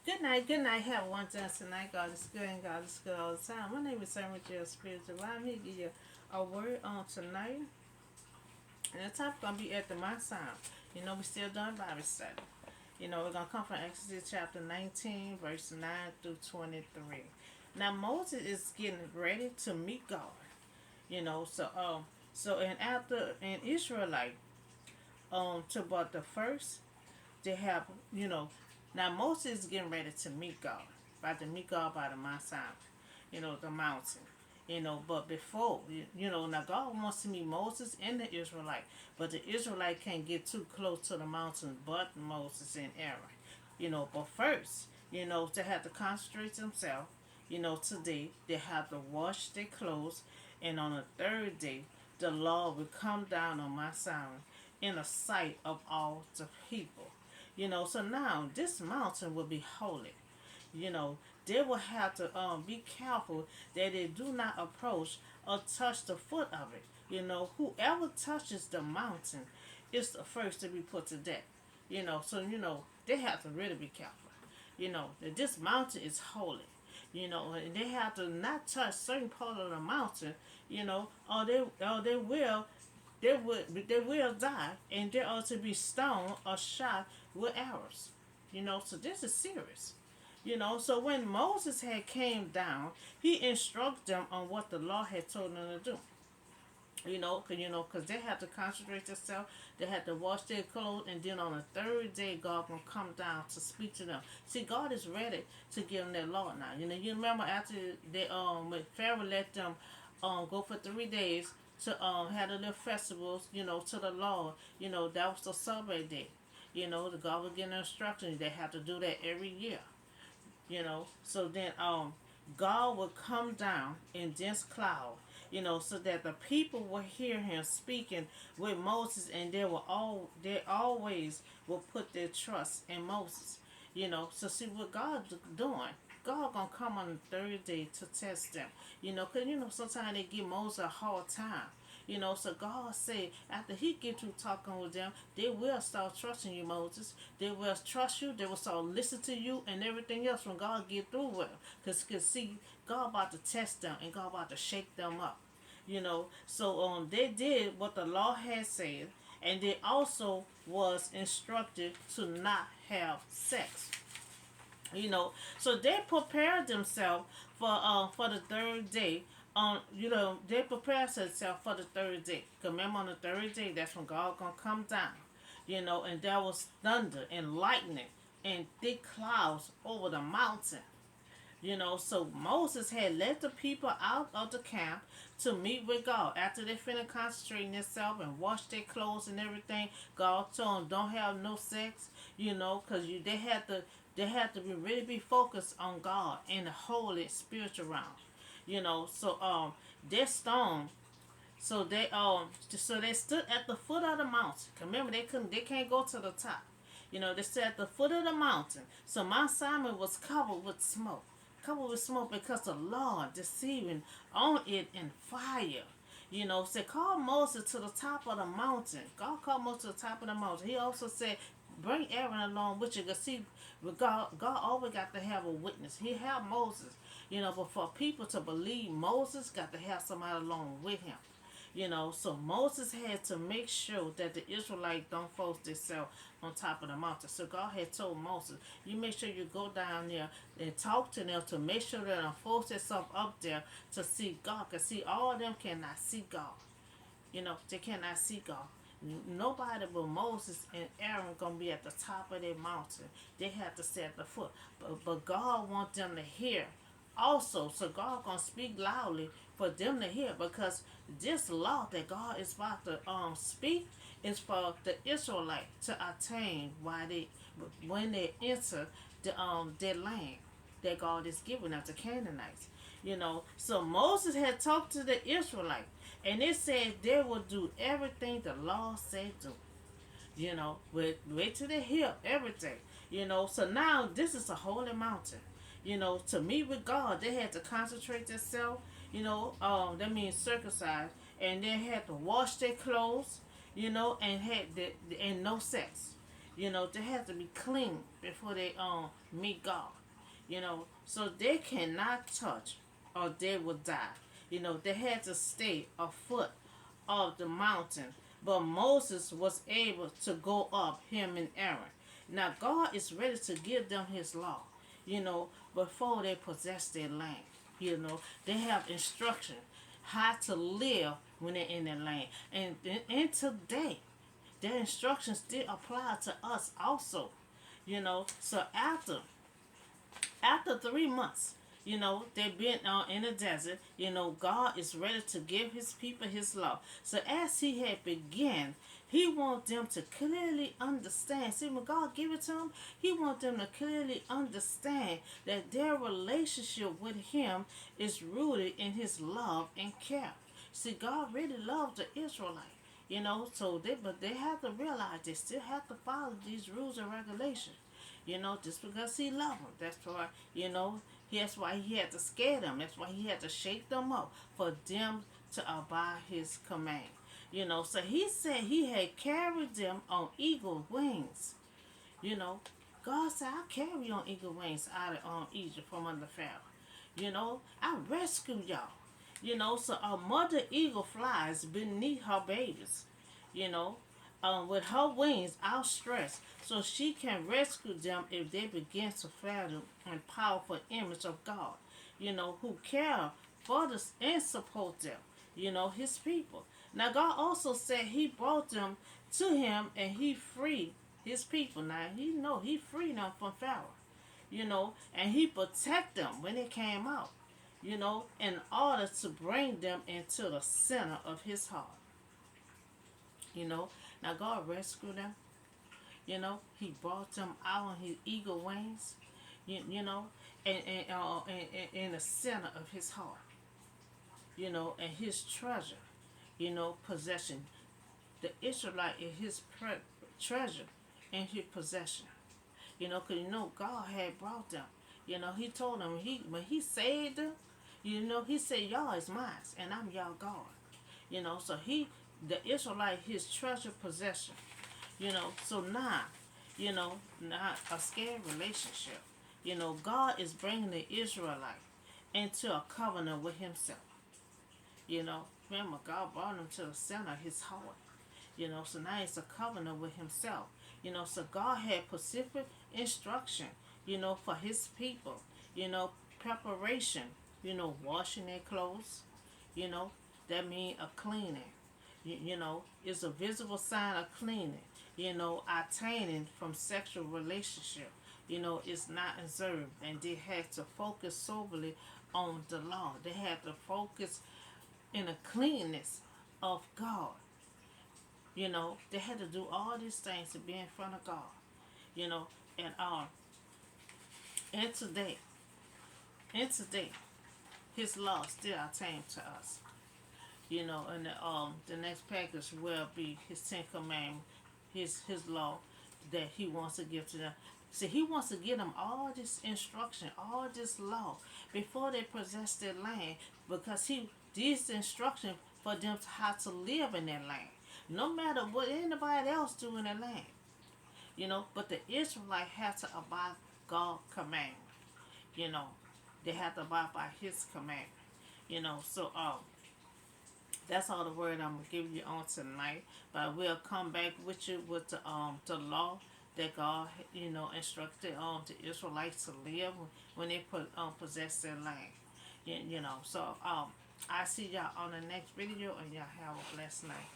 Good night. Have one chance tonight. God is good and God is good all the time. My name is Sam with your spiritual. I'm here to give you a word on tonight. And the topic gonna be after my sound. We still doing Bible study. We're gonna come from Exodus chapter 19, verse 9 through 23. Now Moses is getting ready to meet God. So and after an Israelite to but the first they have now Moses is getting ready to meet God. About to meet God by the Mount Sinai, the mountain. But before, now God wants to meet Moses and the Israelite, but the Israelite can't get too close to the mountain, but Moses and Aaron. But first, they have to concentrate themselves. Today they have to wash their clothes, and on the third day, the Lord will come down on Mount Sinai in the sight of all the people. So now this mountain will be holy. You know, they will have to be careful that they do not approach or touch the foot of it. Whoever touches the mountain is the first to be put to death. So they have to really be careful. That this mountain is holy. And they have to not touch certain part of the mountain. Or they will die, and they are to be stoned or shot with arrows. So this is serious. So when Moses had came down, he instructed them on what the law had told them to do. Cause they had to concentrate themselves, they had to wash their clothes, and then on the third day, God gonna come down to speak to them. See, God is ready to give them their law now. You remember after they when Pharaoh let them go for 3 days to have the little festivals, to the Lord. That was the Sabbath day. The God was giving instructions. They have to do that every year. So then God would come down in this cloud, so that the people will hear him speaking with Moses, and they always will put their trust in Moses. So see what God doing. God gonna come on the third day to test them. Cause sometimes they give Moses a hard time. So God said after he get through talking with them, they will start trusting you, Moses. They will trust you. They will start listening to you and everything else when God get through with them. Cause see, God about to test them and God about to shake them up. So they did what the law had said, and they also was instructed to not have sex. So they prepared themselves for the third day. They prepared themselves for the third day. 'Cause remember, on the third day, that's when God gonna come down. And there was thunder and lightning and thick clouds over the mountain. So Moses had led the people out of the camp to meet with God. After they finished concentrating themselves and washed their clothes and everything, God told them don't have no sex, because they had to really be focused on God in the holy spiritual realm. So they stoned. So they stood at the foot of the mountain. Remember, they can't go to the top. They stood at the foot of the mountain. So Mount Simon was covered with smoke because the Lord deceiving on it in fire. Said call Moses to the top of the mountain. God called Moses to the top of the mountain. He also said, bring Aaron along with you. Cause see, God always got to have a witness. He had Moses, but for people to believe Moses, got to have somebody along with him. So Moses had to make sure that the Israelites don't force themselves on top of the mountain. So God had told Moses, you make sure you go down there and talk to them to make sure they don't force themselves up there to see God. Because see, all of them cannot see God. They cannot see God. Nobody but Moses and Aaron gonna be at the top of their mountain. They have to stay at the foot. But God wants them to hear also. So God gonna speak loudly for them to hear, because this law that God is about to speak is for the Israelite to attain when they enter their land that God is giving them to Canaanites. So Moses had talked to the Israelite, and it said they will do everything the law said do. Wait till they hear everything. So now this is a holy mountain. To meet with God, they had to concentrate themselves. That means circumcised, and they had to wash their clothes. And no sex. They had to be clean. before they meet God. So they cannot touch or they will die. They had to stay a foot of the mountain, but Moses was able to go up, him and Aaron. Now God is ready to give them his law, before they possess their land. They have instruction how to live when they're in their land. And today, their instructions still apply to us also. So after 3 months, they've been in the desert. God is ready to give his people his law. So as he had begun, he wants them to clearly understand. See, when God give it to them, he wants them to clearly understand that their relationship with him is rooted in his love and care. See, God really loves the Israelites. But they have to realize they still have to follow these rules and regulations. Just because he loved them. That's why, that's why he had to scare them. That's why he had to shake them up for them to abide his command. So he said he had carried them on eagle wings. God said, I carry you on eagle wings out of Egypt from under Pharaoh. I rescued y'all. So a mother eagle flies beneath her babies. You know, with her wings outstretched, so she can rescue them if they begin to fathom and powerful image of God. Who care for us and support them. His people. Now God also said He brought them to Him and He freed His people. Now He freed them from Pharaoh. And He protected them when they came out. In order to bring them into the center of His heart. Now God rescued them. He brought them out on His eagle wings. And in the center of His heart. And His treasure. Possession. The Israelite is His treasure and His possession. Because God had brought them. He told them when He saved them. He said, y'all is mine, and I'm y'all God. So the Israelite, his treasure possession. So now, not a scared relationship. God is bringing the Israelite into a covenant with Himself. Remember, God brought them to the center of His heart. So now it's a covenant with Himself. So God had specific instruction, for His people. Preparation. Washing their clothes. That means a cleaning. It's a visible sign of cleaning. Attaining from sexual relationship. It's not observed. And they had to focus soberly on the law. They had to focus in the cleanness of God. They had to do all these things to be in front of God. And today, His law still attain to us. And the next package will be His Ten Commandments, His law that He wants to give to them. See, He wants to give them all this instruction, all this law before they possess their land, because these instructions for them how to live in their land, no matter what anybody else do in their land. But the Israelites have to abide God's commandment. They have to abide by His commandment. So that's all the word I'm gonna give you on tonight. But we'll come back with you with the law that God instructed the Israelites to live when they possess their land. So I see y'all on the next video, and y'all have a blessed night.